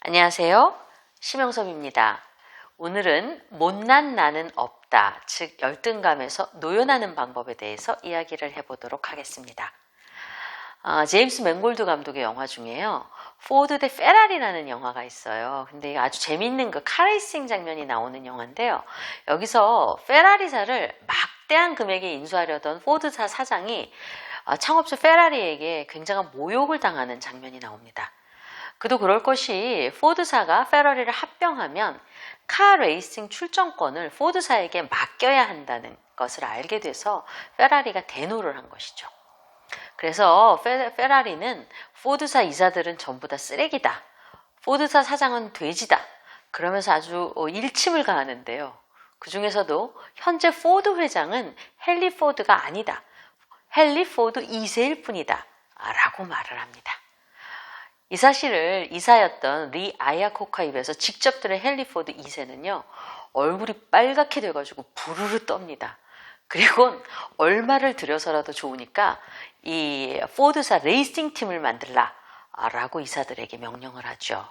안녕하세요. 심영섭입니다. 오늘은 못난 나는 없다, 즉 열등감에서 노연하는 방법에 대해서 이야기를 해보도록 하겠습니다. 제임스 맨골드 감독의 영화 중에요. 포드 대 페라리라는 영화가 있어요. 근데 아주 재밌는 그 카레이싱 장면이 나오는 영화인데요. 여기서 페라리사를 막대한 금액에 인수하려던 포드사 사장이 창업주 페라리에게 굉장한 모욕을 당하는 장면이 나옵니다. 그도 그럴 것이 포드사가 페라리를 합병하면 카 레이싱 출전권을 포드사에게 맡겨야 한다는 것을 알게 돼서 페라리가 대노를 한 것이죠. 그래서 페라리는 포드사 이사들은 전부 다 쓰레기다, 포드사 사장은 돼지다, 그러면서 아주 일침을 가하는데요. 그 중에서도 현재 포드 회장은 헨리 포드가 아니다, 헨리 포드 2세일 뿐이다 라고 말을 합니다. 이 사실을 이사였던 리 아야코카 입에서 직접 들은 헨리 포드 2세는요, 얼굴이 빨갛게 돼가지고 부르르 떱니다. 그리고 얼마를 들여서라도 좋으니까 이 포드사 레이싱 팀을 만들라 라고 이사들에게 명령을 하죠.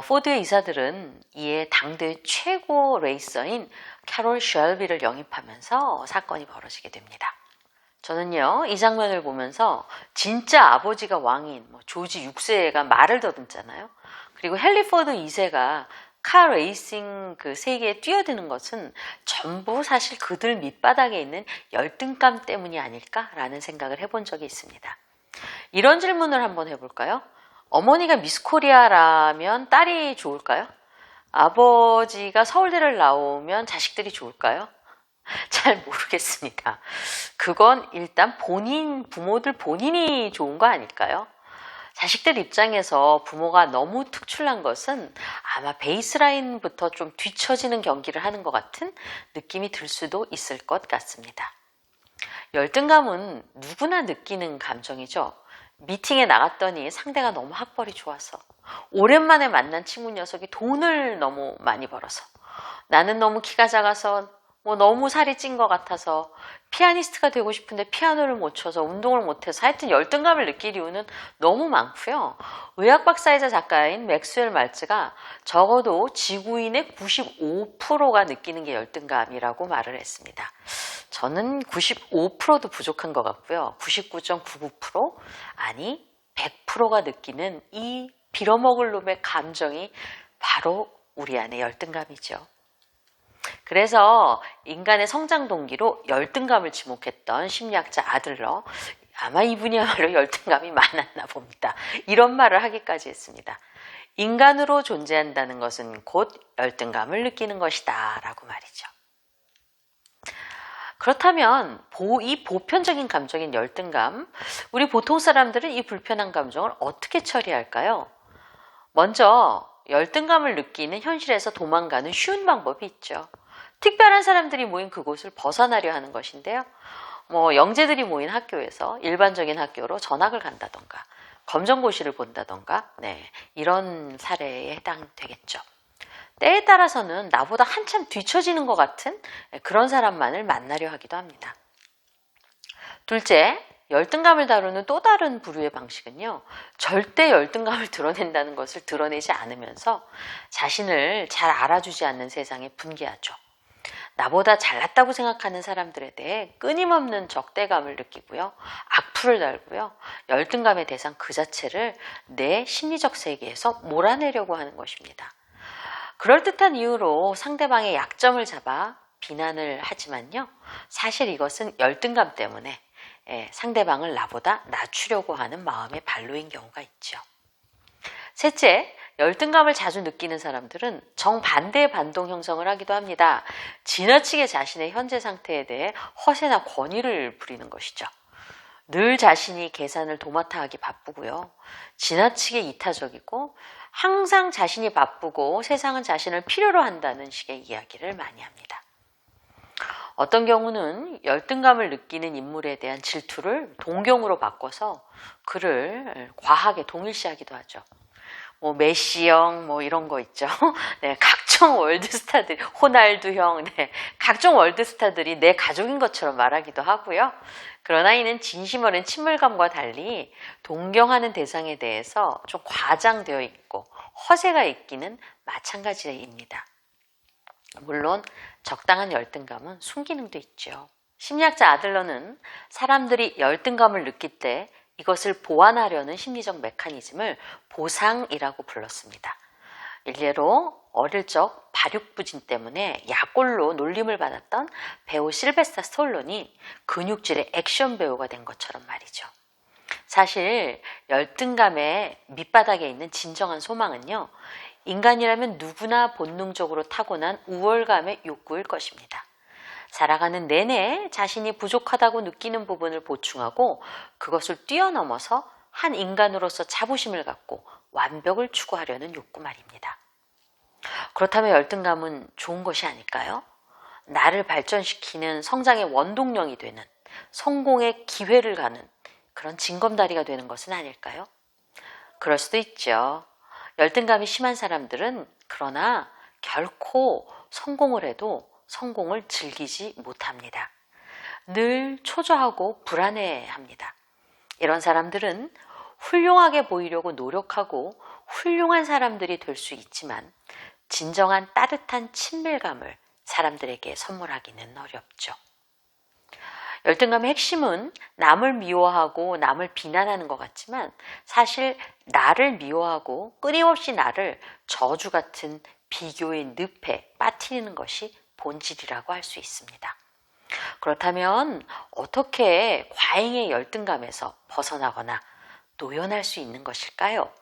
포드의 이사들은 이에 당대 최고 레이서인 캐롤 쉘비를 영입하면서 사건이 벌어지게 됩니다. 저는요, 이 장면을 보면서 진짜 아버지가 왕인 조지 6세가 말을 더듬잖아요. 그리고 헨리 포드 2세가 카 레이싱 그 세계에 뛰어드는 것은 전부 사실 그들 밑바닥에 있는 열등감 때문이 아닐까라는 생각을 해본 적이 있습니다. 이런 질문을 한번 해볼까요? 어머니가 미스 코리아라면 딸이 좋을까요? 아버지가 서울대를 나오면 자식들이 좋을까요? 잘 모르겠습니다. 그건 일단 부모들 본인이 좋은 거 아닐까요? 자식들 입장에서 부모가 너무 특출난 것은 아마 베이스라인부터 좀 뒤처지는 경기를 하는 것 같은 느낌이 들 수도 있을 것 같습니다. 열등감은 누구나 느끼는 감정이죠. 미팅에 나갔더니 상대가 너무 학벌이 좋아서, 오랜만에 만난 친구 녀석이 돈을 너무 많이 벌어서, 나는 너무 키가 작아서, 너무 살이 찐 것 같아서, 피아니스트가 되고 싶은데 피아노를 못 쳐서, 운동을 못해서, 하여튼 열등감을 느낄 이유는 너무 많고요. 의학 박사이자 작가인 맥스웰 말츠가 적어도 지구인의 95%가 느끼는 게 열등감이라고 말을 했습니다. 저는 95%도 부족한 것 같고요. 99.99% 아니 100%가 느끼는 이 빌어먹을 놈의 감정이 바로 우리 안의 열등감이죠. 그래서 인간의 성장 동기로 열등감을 지목했던 심리학자 아들러, 아마 이분이야말로 열등감이 많았나 봅니다. 이런 말을 하기까지 했습니다. 인간으로 존재한다는 것은 곧 열등감을 느끼는 것이다 라고 말이죠. 그렇다면 이 보편적인 감정인 열등감, 우리 보통 사람들은 이 불편한 감정을 어떻게 처리할까요? 먼저 열등감을 느끼는 현실에서 도망가는 쉬운 방법이 있죠. 특별한 사람들이 모인 그곳을 벗어나려 하는 것인데요. 영재들이 모인 학교에서 일반적인 학교로 전학을 간다던가, 검정고시를 본다던가, 이런 사례에 해당되겠죠. 때에 따라서는 나보다 한참 뒤처지는 것 같은 그런 사람만을 만나려 하기도 합니다. 둘째, 열등감을 다루는 또 다른 부류의 방식은요, 절대 열등감을 드러낸다는 것을 드러내지 않으면서 자신을 잘 알아주지 않는 세상에 분개하죠. 나보다 잘났다고 생각하는 사람들에 대해 끊임없는 적대감을 느끼고요, 악플을 달고요, 열등감의 대상 그 자체를 내 심리적 세계에서 몰아내려고 하는 것입니다. 그럴듯한 이유로 상대방의 약점을 잡아 비난을 하지만요, 사실 이것은 열등감 때문에 상대방을 나보다 낮추려고 하는 마음의 발로인 경우가 있죠. 셋째, 열등감을 자주 느끼는 사람들은 정반대의 반동 형성을 하기도 합니다. 지나치게 자신의 현재 상태에 대해 허세나 권위를 부리는 것이죠. 늘 자신이 계산을 도맡아 하기 바쁘고요, 지나치게 이타적이고 항상 자신이 바쁘고 세상은 자신을 필요로 한다는 식의 이야기를 많이 합니다. 어떤 경우는 열등감을 느끼는 인물에 대한 질투를 동경으로 바꿔서 그를 과하게 동일시하기도 하죠. 메시형 이런 거 있죠. 각종 월드스타들, 호날두 형, 각종 월드스타들이 내 가족인 것처럼 말하기도 하고요. 그러나 이는 진심 어린 친밀감과 달리 동경하는 대상에 대해서 좀 과장되어 있고 허세가 있기는 마찬가지입니다. 물론 적당한 열등감은 순기능도 있죠. 심리학자 아들러는 사람들이 열등감을 느낄 때 이것을 보완하려는 심리적 메커니즘을 보상이라고 불렀습니다. 일례로 어릴 적 발육부진 때문에 약골로 놀림을 받았던 배우 실베스타 스톨론이 근육질의 액션 배우가 된 것처럼 말이죠. 사실 열등감의 밑바닥에 있는 진정한 소망은요, 인간이라면 누구나 본능적으로 타고난 우월감의 욕구일 것입니다. 살아가는 내내 자신이 부족하다고 느끼는 부분을 보충하고 그것을 뛰어넘어서 한 인간으로서 자부심을 갖고 완벽을 추구하려는 욕구 말입니다. 그렇다면 열등감은 좋은 것이 아닐까요? 나를 발전시키는 성장의 원동력이 되는, 성공의 기회를 가는 그런 징검다리가 되는 것은 아닐까요? 그럴 수도 있죠. 열등감이 심한 사람들은 그러나 결코 성공을 해도 성공을 즐기지 못합니다. 늘 초조하고 불안해합니다. 이런 사람들은 훌륭하게 보이려고 노력하고 훌륭한 사람들이 될 수 있지만 진정한 따뜻한 친밀감을 사람들에게 선물하기는 어렵죠. 열등감의 핵심은 남을 미워하고 남을 비난하는 것 같지만 사실 나를 미워하고 끊임없이 나를 저주 같은 비교의 늪에 빠뜨리는 것이 본질이라고 할 수 있습니다. 그렇다면 어떻게 과잉의 열등감에서 벗어나거나 노연할 수 있는 것일까요?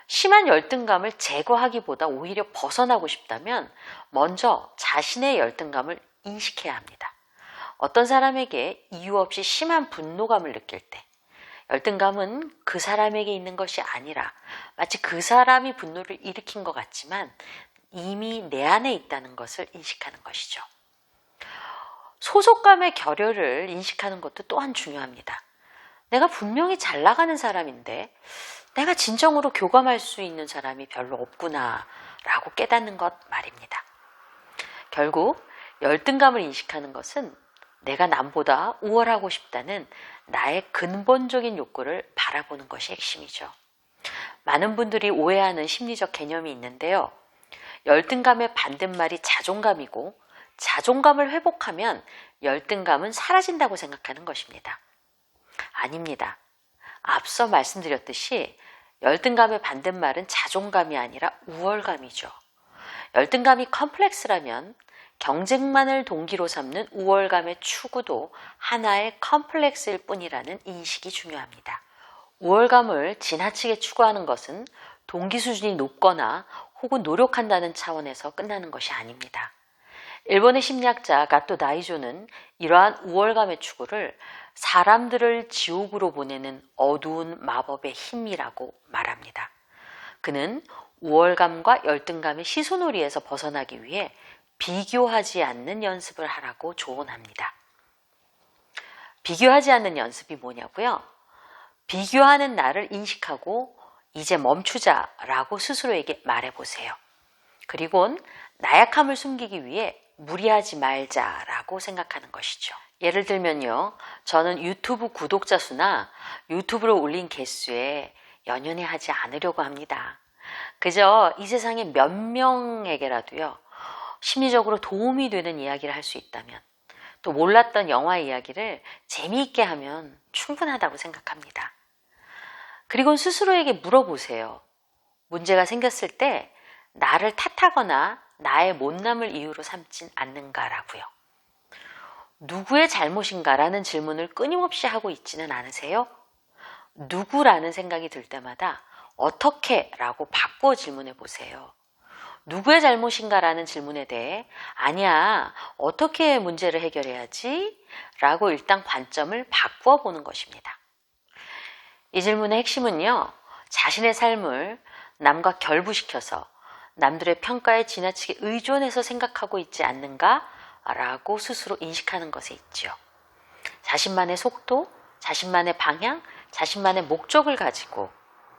심한 열등감을 제거하기보다 오히려 벗어나고 싶다면 먼저 자신의 열등감을 인식해야 합니다. 어떤 사람에게 이유 없이 심한 분노감을 느낄 때 열등감은 그 사람에게 있는 것이 아니라 마치 그 사람이 분노를 일으킨 것 같지만 이미 내 안에 있다는 것을 인식하는 것이죠. 소속감의 결여를 인식하는 것도 또한 중요합니다. 내가 분명히 잘 나가는 사람인데 내가 진정으로 교감할 수 있는 사람이 별로 없구나 라고 깨닫는 것 말입니다. 결국 열등감을 인식하는 것은 내가 남보다 우월하고 싶다는 나의 근본적인 욕구를 바라보는 것이 핵심이죠. 많은 분들이 오해하는 심리적 개념이 있는데요. 열등감의 반대말이 자존감이고 자존감을 회복하면 열등감은 사라진다고 생각하는 것입니다. 아닙니다. 앞서 말씀드렸듯이 열등감의 반대말은 자존감이 아니라 우월감이죠. 열등감이 컴플렉스라면 경쟁만을 동기로 삼는 우월감의 추구도 하나의 컴플렉스일 뿐이라는 인식이 중요합니다. 우월감을 지나치게 추구하는 것은 동기 수준이 높거나 혹은 노력한다는 차원에서 끝나는 것이 아닙니다. 일본의 심리학자 가토 다이조는 이러한 우월감의 추구를 사람들을 지옥으로 보내는 어두운 마법의 힘이라고 말합니다. 그는 우월감과 열등감의 시소놀이에서 벗어나기 위해 비교하지 않는 연습을 하라고 조언합니다. 비교하지 않는 연습이 뭐냐고요? 비교하는 나를 인식하고 이제 멈추자라고 스스로에게 말해보세요. 그리고는 나약함을 숨기기 위해 무리하지 말자라고 생각하는 것이죠. 예를 들면요. 저는 유튜브 구독자 수나 유튜브로 올린 개수에 연연해 하지 않으려고 합니다. 그저 이 세상에 몇 명에게라도요. 심리적으로 도움이 되는 이야기를 할 수 있다면 또 몰랐던 영화 이야기를 재미있게 하면 충분하다고 생각합니다. 그리고 스스로에게 물어보세요. 문제가 생겼을 때 나를 탓하거나 나의 못남을 이유로 삼진 않는가라고요. 누구의 잘못인가라는 질문을 끊임없이 하고 있지는 않으세요? 누구라는 생각이 들 때마다 어떻게? 라고 바꾸어 질문해 보세요. 누구의 잘못인가라는 질문에 대해 아니야, 어떻게 문제를 해결해야지? 라고 일단 관점을 바꾸어 보는 것입니다. 이 질문의 핵심은요, 자신의 삶을 남과 결부시켜서 남들의 평가에 지나치게 의존해서 생각하고 있지 않는가? 라고 스스로 인식하는 것에 있죠. 자신만의 속도, 자신만의 방향, 자신만의 목적을 가지고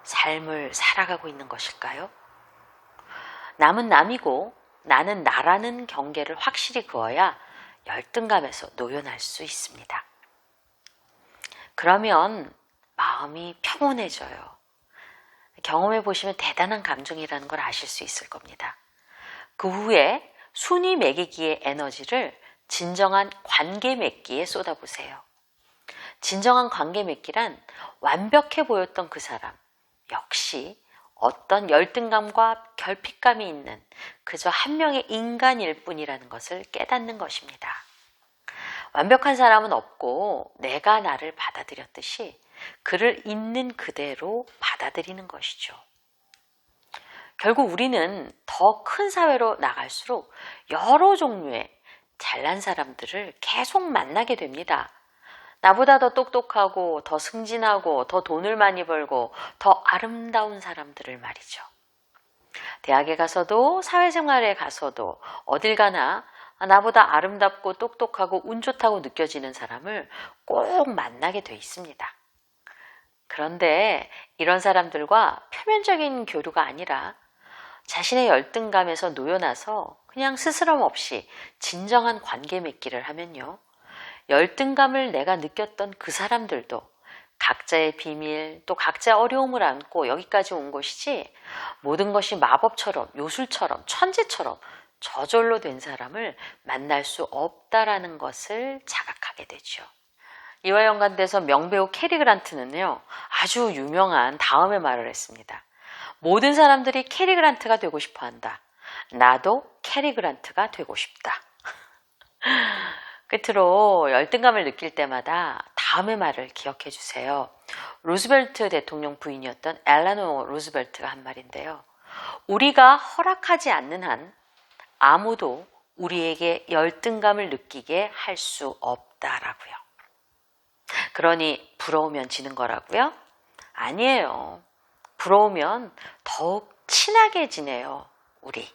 삶을 살아가고 있는 것일까요? 남은 남이고 나는 나라는 경계를 확실히 그어야 열등감에서 노연할 수 있습니다. 그러면 마음이 평온해져요. 경험해 보시면 대단한 감정이라는 걸 아실 수 있을 겁니다. 그 후에 순위 매기기의 에너지를 진정한 관계 맺기에 쏟아보세요. 진정한 관계 맺기란 완벽해 보였던 그 사람, 역시 어떤 열등감과 결핍감이 있는 그저 한 명의 인간일 뿐이라는 것을 깨닫는 것입니다. 완벽한 사람은 없고 내가 나를 받아들였듯이 그를 있는 그대로 받아들이는 것이죠. 결국 우리는 더 큰 사회로 나갈수록 여러 종류의 잘난 사람들을 계속 만나게 됩니다. 나보다 더 똑똑하고 더 승진하고 더 돈을 많이 벌고 더 아름다운 사람들을 말이죠. 대학에 가서도 사회생활에 가서도 어딜 가나 나보다 아름답고 똑똑하고 운 좋다고 느껴지는 사람을 꼭 만나게 돼 있습니다. 그런데 이런 사람들과 표면적인 교류가 아니라 자신의 열등감에서 놓여나서 그냥 스스럼 없이 진정한 관계 맺기를 하면요. 열등감을 내가 느꼈던 그 사람들도 각자의 비밀, 또 각자의 어려움을 안고 여기까지 온 것이지 모든 것이 마법처럼, 요술처럼, 천재처럼 저절로 된 사람을 만날 수 없다라는 것을 자각하게 되죠. 이와 연관돼서 명배우 캐리 그란트는요, 아주 유명한 다음의 말을 했습니다. 모든 사람들이 캐리 그란트가 되고 싶어 한다. 나도 캐리 그란트가 되고 싶다. 끝으로 열등감을 느낄 때마다 다음의 말을 기억해 주세요. 루즈벨트 대통령 부인이었던 엘레노 루즈벨트가 한 말인데요. 우리가 허락하지 않는 한 아무도 우리에게 열등감을 느끼게 할 수 없다라고요. 그러니 부러우면 지는 거라고요? 아니에요. 부러우면 더욱 친하게 지내요, 우리.